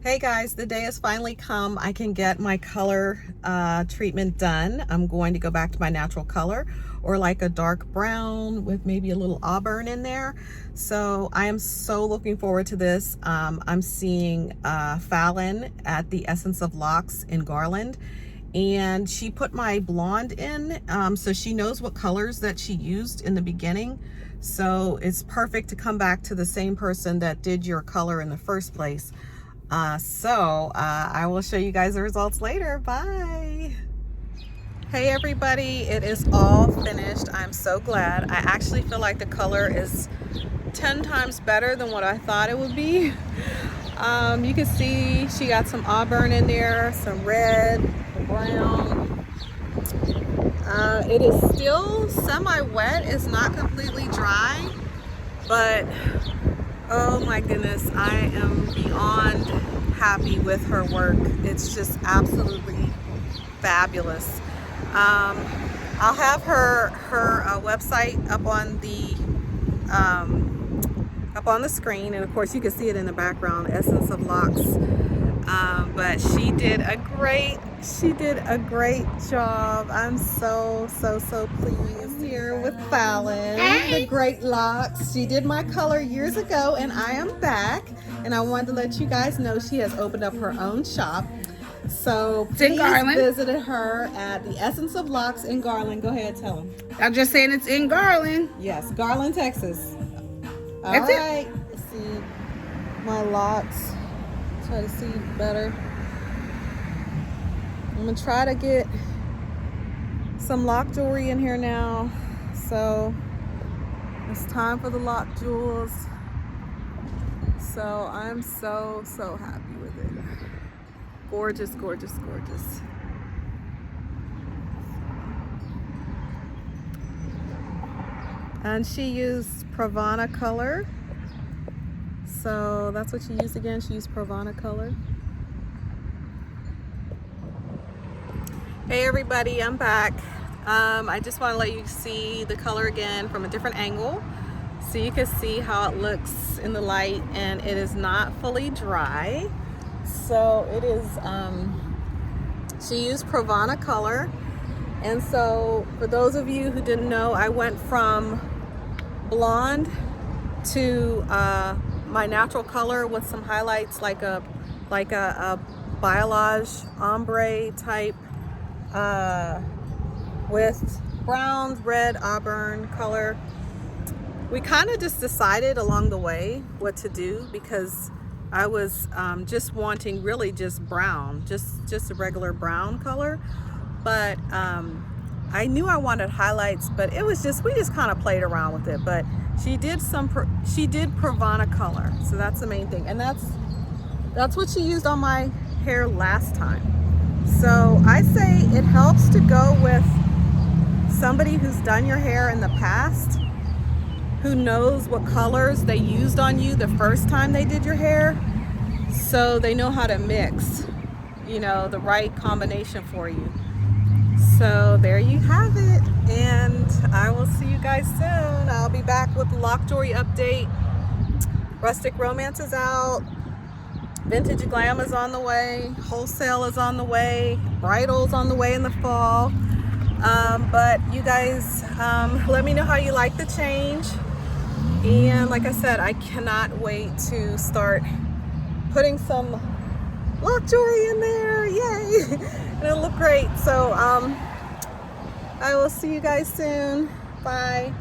Hey guys, the day has finally come. I can get my color treatment done. I'm going to go back to my natural color, or like a dark brown with maybe a little auburn in there. So I am so looking forward to this. I'm seeing Fallon at the Essence of Locks in Garland, and she put my blonde in, so she knows what colors that she used in the beginning. So it's perfect to come back to the same person that did your color in the first place. I will show you guys the results later. Bye. Hey everybody, it is all finished. I'm so glad. I actually feel like the color is 10 times better than what I thought it would be. You can see she got some auburn in there, some red, brown. It is still semi-wet. It's not completely dry, but oh my goodness, I am beyond happy with her work. It's just absolutely fabulous. I'll have her website up on the screen, and of course you can see it in the background, Essence of Locks. But she did a great job. I'm so pleased here with Fallon, the Great Locks. She did my color years ago, and I am back, and I wanted to let you guys know she has opened up her own shop. So please visit her at the Essence of Locks in Garland. Go ahead, tell them. I'm just saying it's in Garland. Yes, Garland, Texas. All right. Let's see my locks. Try to see better. I'm gonna try to get some lock jewelry in here now. So it's time for the lock jewels. So I'm so happy with it. Gorgeous, gorgeous, gorgeous. And she used Pravana Color. So that's what she used again. She used Pravana Color. Hey everybody, I'm back. I just want to let you see the color again from a different angle, so you can see how it looks in the light, and it is not fully dry. So it is, she used Pravana Color. And so for those of you who didn't know, I went from blonde to my natural color with some highlights, like a Balayage ombre type, with brown, red, auburn color. We kind of just decided along the way what to do, because I was just wanting really just brown, just a regular brown color. But I knew I wanted highlights, but it was just, we just kind of played around with it. But she did Pravana Color, so that's the main thing, and that's what she used on my hair last time. So I say it helps to go with somebody who's done your hair in the past, who knows what colors they used on you the first time they did your hair, so they know how to mix, you know, the right combination for you. So there you have it, and I will see you guys soon. I'll be back with the lock jewelry update. Rustic Romance is out. Vintage Glam is on the way. Wholesale is on the way. Bridal's on the way in the fall. But you guys, let me know how you like the change. And like I said, I cannot wait to start putting some lock jewelry in there. Yay! It'll look great. So I will see you guys soon. Bye.